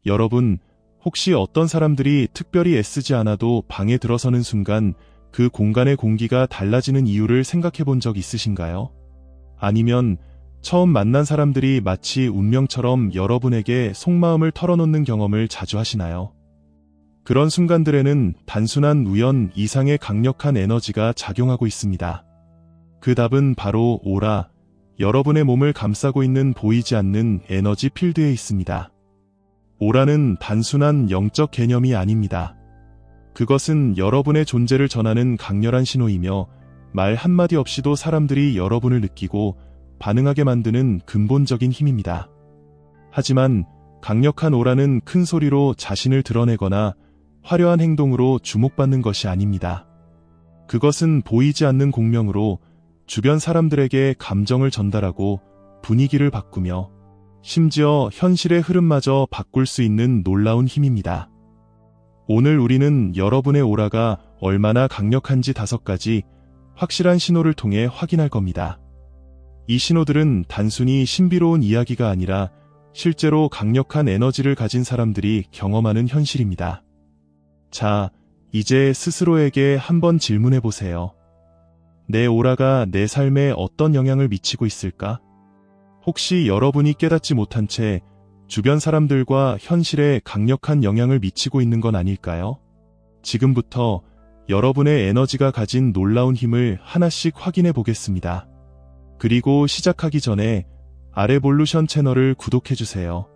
여러분, 혹시 어떤 사람들이 특별히 애쓰지 않아도 방에 들어서는 순간 그 공간의 공기가 달라지는 이유를 생각해 본 적 있으신가요? 아니면 처음 만난 사람들이 마치 운명처럼 여러분에게 속마음을 털어놓는 경험을 자주 하시나요? 그런 순간들에는 단순한 우연 이상의 강력한 에너지가 작용하고 있습니다. 그 답은 바로 오라, 여러분의 몸을 감싸고 있는 보이지 않는 에너지 필드에 있습니다. 오라는 단순한 영적 개념이 아닙니다. 그것은 여러분의 존재를 전하는 강렬한 신호이며 말 한마디 없이도 사람들이 여러분을 느끼고 반응하게 만드는 근본적인 힘입니다. 하지만 강력한 오라는 큰 소리로 자신을 드러내거나 화려한 행동으로 주목받는 것이 아닙니다. 그것은 보이지 않는 공명으로 주변 사람들에게 감정을 전달하고 분위기를 바꾸며 심지어 현실의 흐름마저 바꿀 수 있는 놀라운 힘입니다. 오늘 우리는 여러분의 오라가 얼마나 강력한지 5가지 확실한 신호를 통해 확인할 겁니다. 이 신호들은 단순히 신비로운 이야기가 아니라 실제로 강력한 에너지를 가진 사람들이 경험하는 현실입니다. 자, 이제 스스로에게 한번 질문해 보세요. 내 오라가 내 삶에 어떤 영향을 미치고 있을까? 혹시 여러분이 깨닫지 못한 채 주변 사람들과 현실에 강력한 영향을 미치고 있는 건 아닐까요? 지금부터 여러분의 에너지가 가진 놀라운 힘을 하나씩 확인해 보겠습니다. 그리고 시작하기 전에 아레볼루션 채널을 구독해주세요.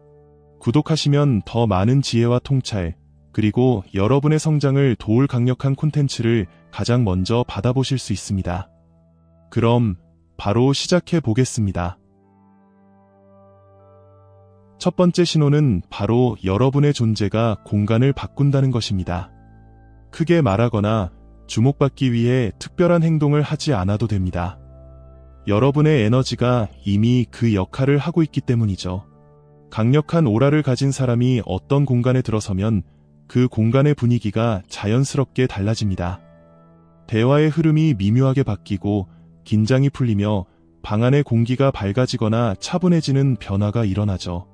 구독하시면 더 많은 지혜와 통찰, 그리고 여러분의 성장을 도울 강력한 콘텐츠를 가장 먼저 받아보실 수 있습니다. 그럼 바로 시작해 보겠습니다. 첫 번째 신호는 바로 여러분의 존재가 공간을 바꾼다는 것입니다. 크게 말하거나 주목받기 위해 특별한 행동을 하지 않아도 됩니다. 여러분의 에너지가 이미 그 역할을 하고 있기 때문이죠. 강력한 오라를 가진 사람이 어떤 공간에 들어서면 그 공간의 분위기가 자연스럽게 달라집니다. 대화의 흐름이 미묘하게 바뀌고 긴장이 풀리며 방 안의 공기가 밝아지거나 차분해지는 변화가 일어나죠.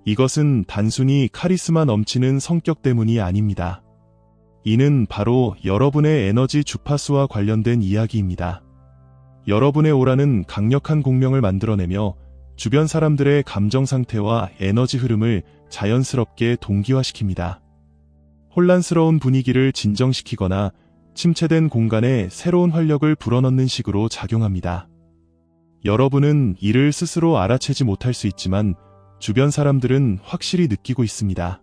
이것은 단순히 카리스마 넘치는 성격 때문이 아닙니다. 이는 바로 여러분의 에너지 주파수와 관련된 이야기입니다. 여러분의 오라는 강력한 공명을 만들어내며 주변 사람들의 감정 상태와 에너지 흐름을 자연스럽게 동기화시킵니다. 혼란스러운 분위기를 진정시키거나 침체된 공간에 새로운 활력을 불어넣는 식으로 작용합니다. 여러분은 이를 스스로 알아채지 못할 수 있지만 주변 사람들은 확실히 느끼고 있습니다.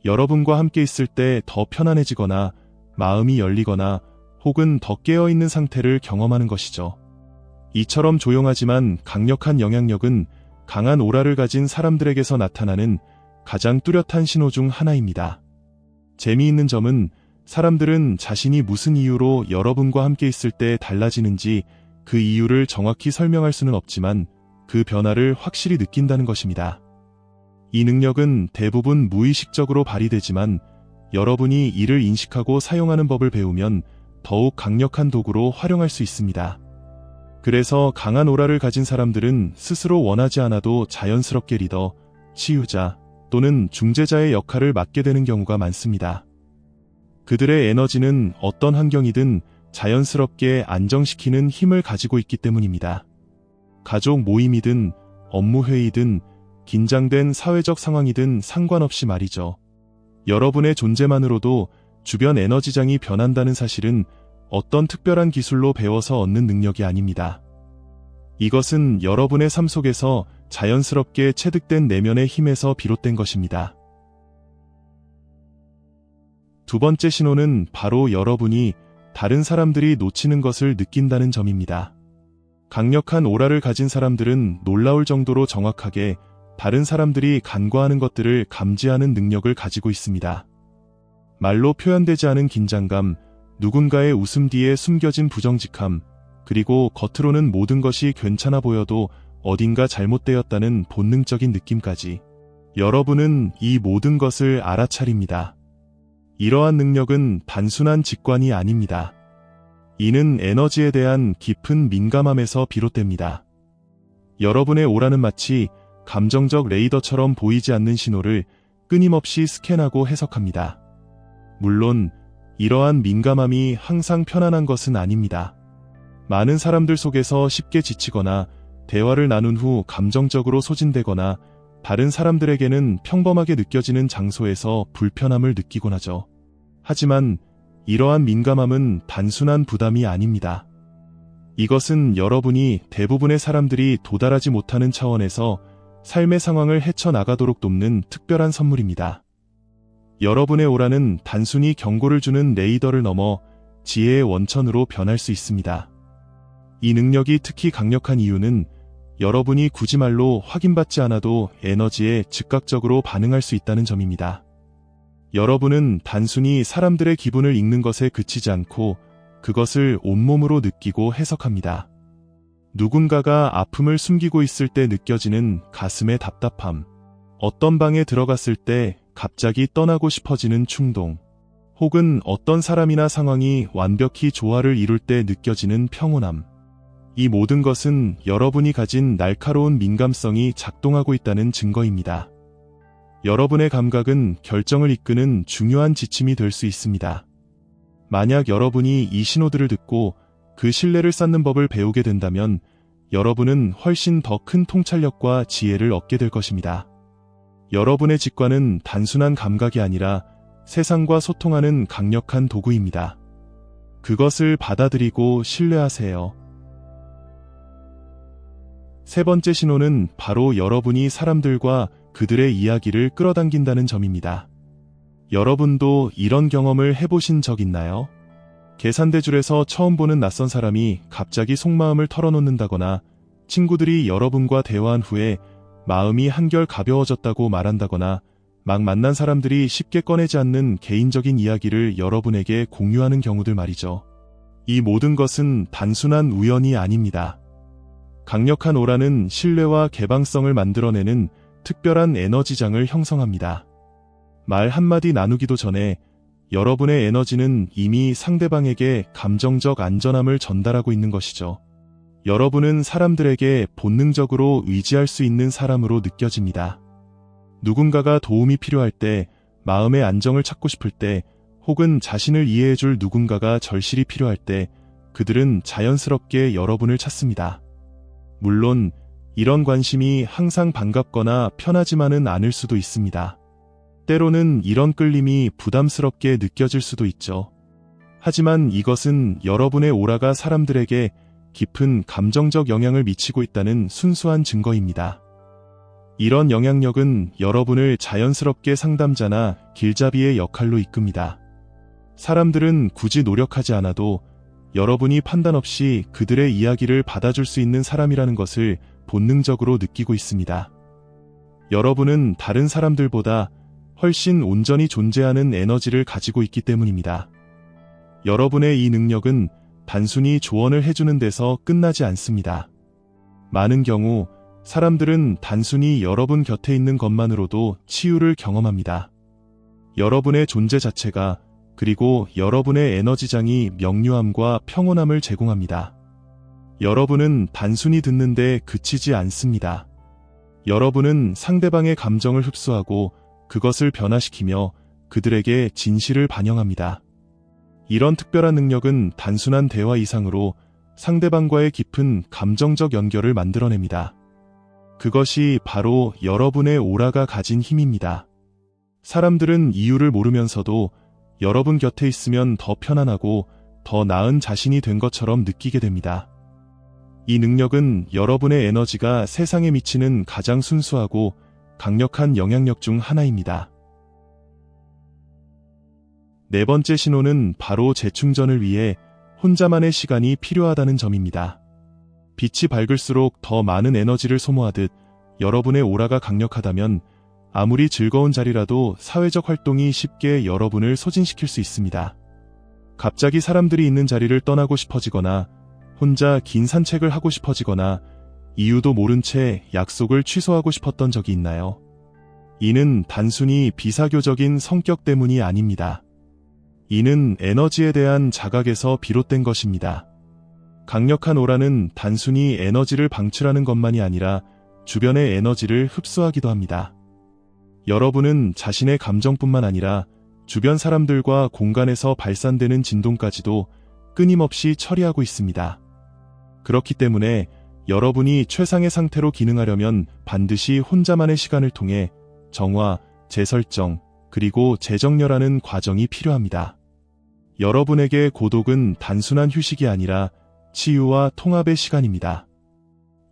여러분과 함께 있을 때 더 편안해지거나 마음이 열리거나 혹은 더 깨어있는 상태를 경험하는 것이죠. 이처럼 조용하지만 강력한 영향력은 강한 오라를 가진 사람들에게서 나타나는 가장 뚜렷한 신호 중 하나입니다. 재미있는 점은 사람들은 자신이 무슨 이유로 여러분과 함께 있을 때 달라지는지 그 이유를 정확히 설명할 수는 없지만 그 변화를 확실히 느낀다는 것입니다. 이 능력은 대부분 무의식적으로 발휘되지만 여러분이 이를 인식하고 사용하는 법을 배우면 더욱 강력한 도구로 활용할 수 있습니다. 그래서 강한 오라를 가진 사람들은 스스로 원하지 않아도 자연스럽게 리더, 치유자 또는 중재자의 역할을 맡게 되는 경우가 많습니다. 그들의 에너지는 어떤 환경이든 자연스럽게 안정시키는 힘을 가지고 있기 때문입니다. 가족 모임이든 업무 회의든 긴장된 사회적 상황이든 상관없이 말이죠. 여러분의 존재만으로도 주변 에너지장이 변한다는 사실은 어떤 특별한 기술로 배워서 얻는 능력이 아닙니다. 이것은 여러분의 삶 속에서 자연스럽게 체득된 내면의 힘에서 비롯된 것입니다. 두 번째 신호는 바로 여러분이 다른 사람들이 놓치는 것을 느낀다는 점입니다. 강력한 오라를 가진 사람들은 놀라울 정도로 정확하게 다른 사람들이 간과하는 것들을 감지하는 능력을 가지고 있습니다. 말로 표현되지 않은 긴장감, 누군가의 웃음 뒤에 숨겨진 부정직함, 그리고 겉으로는 모든 것이 괜찮아 보여도 어딘가 잘못되었다는 본능적인 느낌까지. 여러분은 이 모든 것을 알아차립니다. 이러한 능력은 단순한 직관이 아닙니다. 이는 에너지에 대한 깊은 민감함에서 비롯됩니다. 여러분의 오라는 마치 감정적 레이더처럼 보이지 않는 신호를 끊임없이 스캔하고 해석합니다. 물론 이러한 민감함이 항상 편안한 것은 아닙니다. 많은 사람들 속에서 쉽게 지치거나 대화를 나눈 후 감정적으로 소진되거나 다른 사람들에게는 평범하게 느껴지는 장소에서 불편함을 느끼곤 하죠. 하지만 이러한 민감함은 단순한 부담이 아닙니다. 이것은 여러분이 대부분의 사람들이 도달하지 못하는 차원에서 삶의 상황을 헤쳐나가도록 돕는 특별한 선물입니다. 여러분의 오라는 단순히 경고를 주는 레이더를 넘어 지혜의 원천으로 변할 수 있습니다. 이 능력이 특히 강력한 이유는 여러분이 굳이 말로 확인받지 않아도 에너지에 즉각적으로 반응할 수 있다는 점입니다. 여러분은 단순히 사람들의 기분을 읽는 것에 그치지 않고 그것을 온몸으로 느끼고 해석합니다. 누군가가 아픔을 숨기고 있을 때 느껴지는 가슴의 답답함, 어떤 방에 들어갔을 때 갑자기 떠나고 싶어지는 충동, 혹은 어떤 사람이나 상황이 완벽히 조화를 이룰 때 느껴지는 평온함. 이 모든 것은 여러분이 가진 날카로운 민감성이 작동하고 있다는 증거입니다. 여러분의 감각은 결정을 이끄는 중요한 지침이 될 수 있습니다. 만약 여러분이 이 신호들을 듣고 그 신뢰를 쌓는 법을 배우게 된다면 여러분은 훨씬 더 큰 통찰력과 지혜를 얻게 될 것입니다. 여러분의 직관은 단순한 감각이 아니라 세상과 소통하는 강력한 도구입니다. 그것을 받아들이고 신뢰하세요. 세 번째 신호는 바로 여러분이 사람들과 그들의 이야기를 끌어당긴다는 점입니다. 여러분도 이런 경험을 해보신 적 있나요? 계산대줄에서 처음 보는 낯선 사람이 갑자기 속마음을 털어놓는다거나 친구들이 여러분과 대화한 후에 마음이 한결 가벼워졌다고 말한다거나 막 만난 사람들이 쉽게 꺼내지 않는 개인적인 이야기를 여러분에게 공유하는 경우들 말이죠. 이 모든 것은 단순한 우연이 아닙니다. 강력한 오라는 신뢰와 개방성을 만들어내는 특별한 에너지장을 형성합니다. 말 한마디 나누기도 전에 여러분의 에너지는 이미 상대방에게 감정적 안전함을 전달하고 있는 것이죠. 여러분은 사람들에게 본능적으로 의지할 수 있는 사람으로 느껴집니다. 누군가가 도움이 필요할 때, 마음의 안정을 찾고 싶을 때, 혹은 자신을 이해해줄 누군가가 절실히 필요할 때, 그들은 자연스럽게 여러분을 찾습니다. 물론 이런 관심이 항상 반갑거나 편하지만은 않을 수도 있습니다. 때로는 이런 끌림이 부담스럽게 느껴질 수도 있죠. 하지만 이것은 여러분의 오라가 사람들에게 깊은 감정적 영향을 미치고 있다는 순수한 증거입니다. 이런 영향력은 여러분을 자연스럽게 상담자나 길잡이의 역할로 이끕니다. 사람들은 굳이 노력하지 않아도 여러분이 판단 없이 그들의 이야기를 받아줄 수 있는 사람이라는 것을 본능적으로 느끼고 있습니다. 여러분은 다른 사람들보다 훨씬 온전히 존재하는 에너지를 가지고 있기 때문입니다. 여러분의 이 능력은 단순히 조언을 해주는 데서 끝나지 않습니다. 많은 경우 사람들은 단순히 여러분 곁에 있는 것만으로도 치유를 경험합니다. 여러분의 존재 자체가 그리고 여러분의 에너지장이 명료함과 평온함을 제공합니다. 여러분은 단순히 듣는데 그치지 않습니다. 여러분은 상대방의 감정을 흡수하고 그것을 변화시키며 그들에게 진실을 반영합니다. 이런 특별한 능력은 단순한 대화 이상으로 상대방과의 깊은 감정적 연결을 만들어냅니다. 그것이 바로 여러분의 오라가 가진 힘입니다. 사람들은 이유를 모르면서도 여러분 곁에 있으면 더 편안하고 더 나은 자신이 된 것처럼 느끼게 됩니다. 이 능력은 여러분의 에너지가 세상에 미치는 가장 순수하고 강력한 영향력 중 하나입니다. 네 번째 신호는 바로 재충전을 위해 혼자만의 시간이 필요하다는 점입니다. 빛이 밝을수록 더 많은 에너지를 소모하듯 여러분의 오라가 강력하다면 아무리 즐거운 자리라도 사회적 활동이 쉽게 여러분을 소진시킬 수 있습니다. 갑자기 사람들이 있는 자리를 떠나고 싶어지거나 혼자 긴 산책을 하고 싶어지거나 이유도 모른 채 약속을 취소하고 싶었던 적이 있나요? 이는 단순히 비사교적인 성격 때문이 아닙니다. 이는 에너지에 대한 자각에서 비롯된 것입니다. 강력한 오라는 단순히 에너지를 방출하는 것만이 아니라 주변의 에너지를 흡수하기도 합니다. 여러분은 자신의 감정뿐만 아니라 주변 사람들과 공간에서 발산되는 진동까지도 끊임없이 처리하고 있습니다. 그렇기 때문에 여러분이 최상의 상태로 기능하려면 반드시 혼자만의 시간을 통해 정화, 재설정, 그리고 재정렬하는 과정이 필요합니다. 여러분에게 고독은 단순한 휴식이 아니라 치유와 통합의 시간입니다.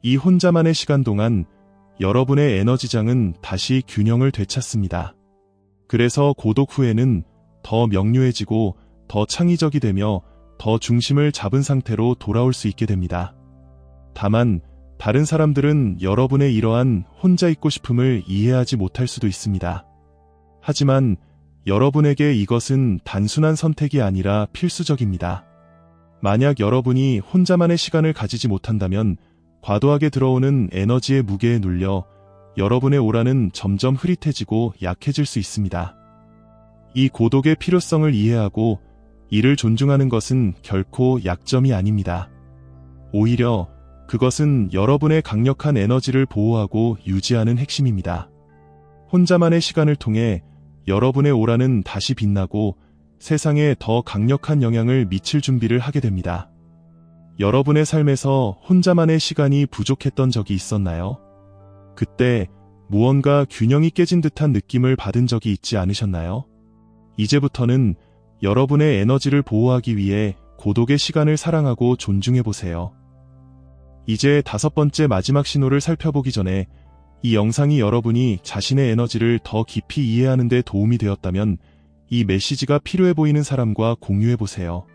이 혼자만의 시간 동안 여러분의 에너지장은 다시 균형을 되찾습니다. 그래서 고독 후에는 더 명료해지고 더 창의적이 되며 더 중심을 잡은 상태로 돌아올 수 있게 됩니다. 다만 다른 사람들은 여러분의 이러한 혼자 있고 싶음을 이해하지 못할 수도 있습니다. 하지만 여러분에게 이것은 단순한 선택이 아니라 필수적입니다. 만약 여러분이 혼자만의 시간을 가지지 못한다면 과도하게 들어오는 에너지의 무게에 눌려 여러분의 오라는 점점 흐릿해지고 약해질 수 있습니다. 이 고독의 필요성을 이해하고 이를 존중하는 것은 결코 약점이 아닙니다. 오히려 그것은 여러분의 강력한 에너지를 보호하고 유지하는 핵심입니다. 혼자만의 시간을 통해 여러분의 오라는 다시 빛나고 세상에 더 강력한 영향을 미칠 준비를 하게 됩니다. 여러분의 삶에서 혼자만의 시간이 부족했던 적이 있었나요? 그때 무언가 균형이 깨진 듯한 느낌을 받은 적이 있지 않으셨나요? 이제부터는 여러분의 에너지를 보호하기 위해 고독의 시간을 사랑하고 존중해 보세요. 이제 5번째 마지막 신호를 살펴보기 전에 이 영상이 여러분이 자신의 에너지를 더 깊이 이해하는 데 도움이 되었다면 이 메시지가 필요해 보이는 사람과 공유해 보세요.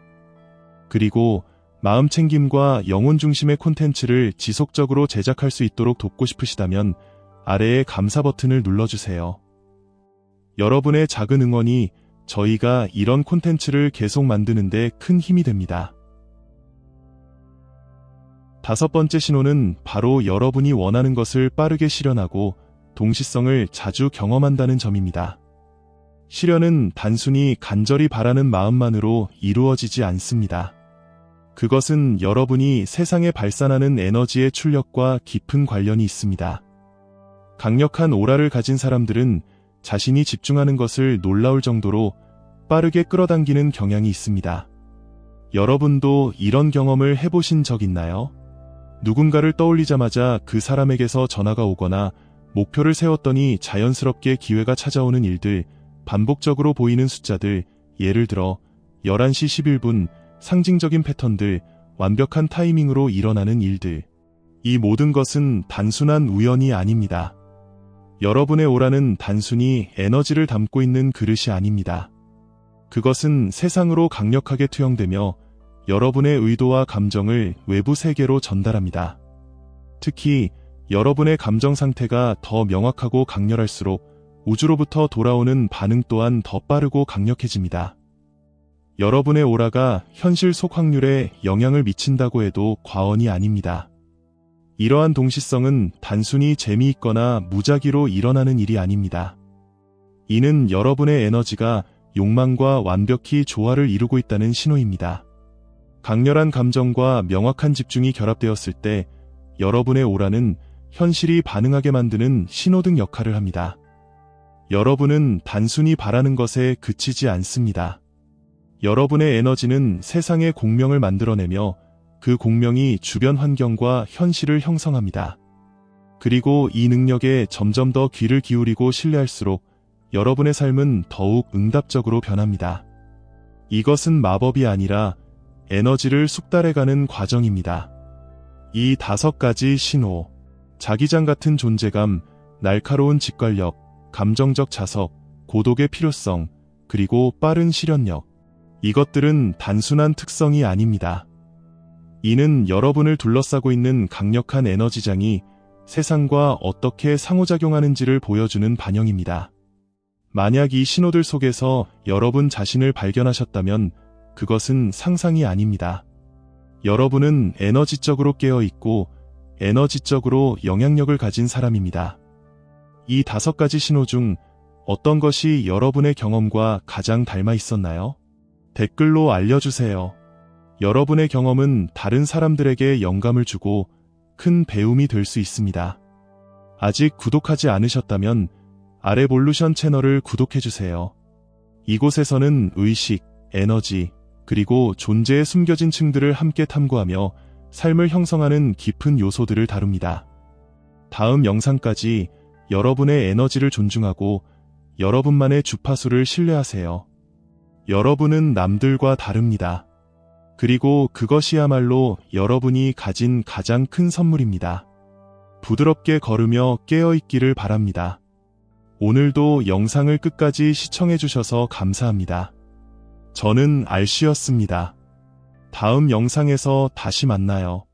그리고 마음 챙김과 영혼 중심의 콘텐츠를 지속적으로 제작할 수 있도록 돕고 싶으시다면 아래의 감사 버튼을 눌러주세요. 여러분의 작은 응원이 저희가 이런 콘텐츠를 계속 만드는 데 큰 힘이 됩니다. 5번째 신호는 바로 여러분이 원하는 것을 빠르게 실현하고 동시성을 자주 경험한다는 점입니다. 실현은 단순히 간절히 바라는 마음만으로 이루어지지 않습니다. 그것은 여러분이 세상에 발산하는 에너지의 출력과 깊은 관련이 있습니다. 강력한 오라를 가진 사람들은 자신이 집중하는 것을 놀라울 정도로 빠르게 끌어당기는 경향이 있습니다. 여러분도 이런 경험을 해보신 적 있나요? 누군가를 떠올리자마자 그 사람에게서 전화가 오거나 목표를 세웠더니 자연스럽게 기회가 찾아오는 일들, 반복적으로 보이는 숫자들, 예를 들어 11시 11분, 상징적인 패턴들, 완벽한 타이밍으로 일어나는 일들. 이 모든 것은 단순한 우연이 아닙니다. 여러분의 오라는 단순히 에너지를 담고 있는 그릇이 아닙니다. 그것은 세상으로 강력하게 투영되며 여러분의 의도와 감정을 외부 세계로 전달합니다. 특히 여러분의 감정 상태가 더 명확하고 강렬할수록 우주로부터 돌아오는 반응 또한 더 빠르고 강력해집니다. 여러분의 오라가 현실 속 확률에 영향을 미친다고 해도 과언이 아닙니다. 이러한 동시성은 단순히 재미있거나 무작위로 일어나는 일이 아닙니다. 이는 여러분의 에너지가 욕망과 완벽히 조화를 이루고 있다는 신호입니다. 강렬한 감정과 명확한 집중이 결합되었을 때 여러분의 오라는 현실이 반응하게 만드는 신호등 역할을 합니다. 여러분은 단순히 바라는 것에 그치지 않습니다. 여러분의 에너지는 세상의 공명을 만들어내며 그 공명이 주변 환경과 현실을 형성합니다. 그리고 이 능력에 점점 더 귀를 기울이고 신뢰할수록 여러분의 삶은 더욱 응답적으로 변합니다. 이것은 마법이 아니라 에너지를 숙달해가는 과정입니다. 이 5가지 신호, 자기장 같은 존재감, 날카로운 직관력, 감정적 자석, 고독의 필요성, 그리고 빠른 실현력. 이것들은 단순한 특성이 아닙니다. 이는 여러분을 둘러싸고 있는 강력한 에너지장이 세상과 어떻게 상호작용하는지를 보여주는 반영입니다. 만약 이 신호들 속에서 여러분 자신을 발견하셨다면 그것은 상상이 아닙니다. 여러분은 에너지적으로 깨어있고 에너지적으로 영향력을 가진 사람입니다. 이 5가지 신호 중 어떤 것이 여러분의 경험과 가장 닮아 있었나요? 댓글로 알려주세요. 여러분의 경험은 다른 사람들에게 영감을 주고 큰 배움이 될 수 있습니다. 아직 구독하지 않으셨다면 아레볼루션 채널을 구독해주세요. 이곳에서는 의식, 에너지, 그리고 존재의 숨겨진 층들을 함께 탐구하며 삶을 형성하는 깊은 요소들을 다룹니다. 다음 영상까지 여러분의 에너지를 존중하고 여러분만의 주파수를 신뢰하세요. 여러분은 남들과 다릅니다. 그리고 그것이야말로 여러분이 가진 가장 큰 선물입니다. 부드럽게 걸으며 깨어있기를 바랍니다. 오늘도 영상을 끝까지 시청해주셔서 감사합니다. 저는 알씨였습니다. 다음 영상에서 다시 만나요.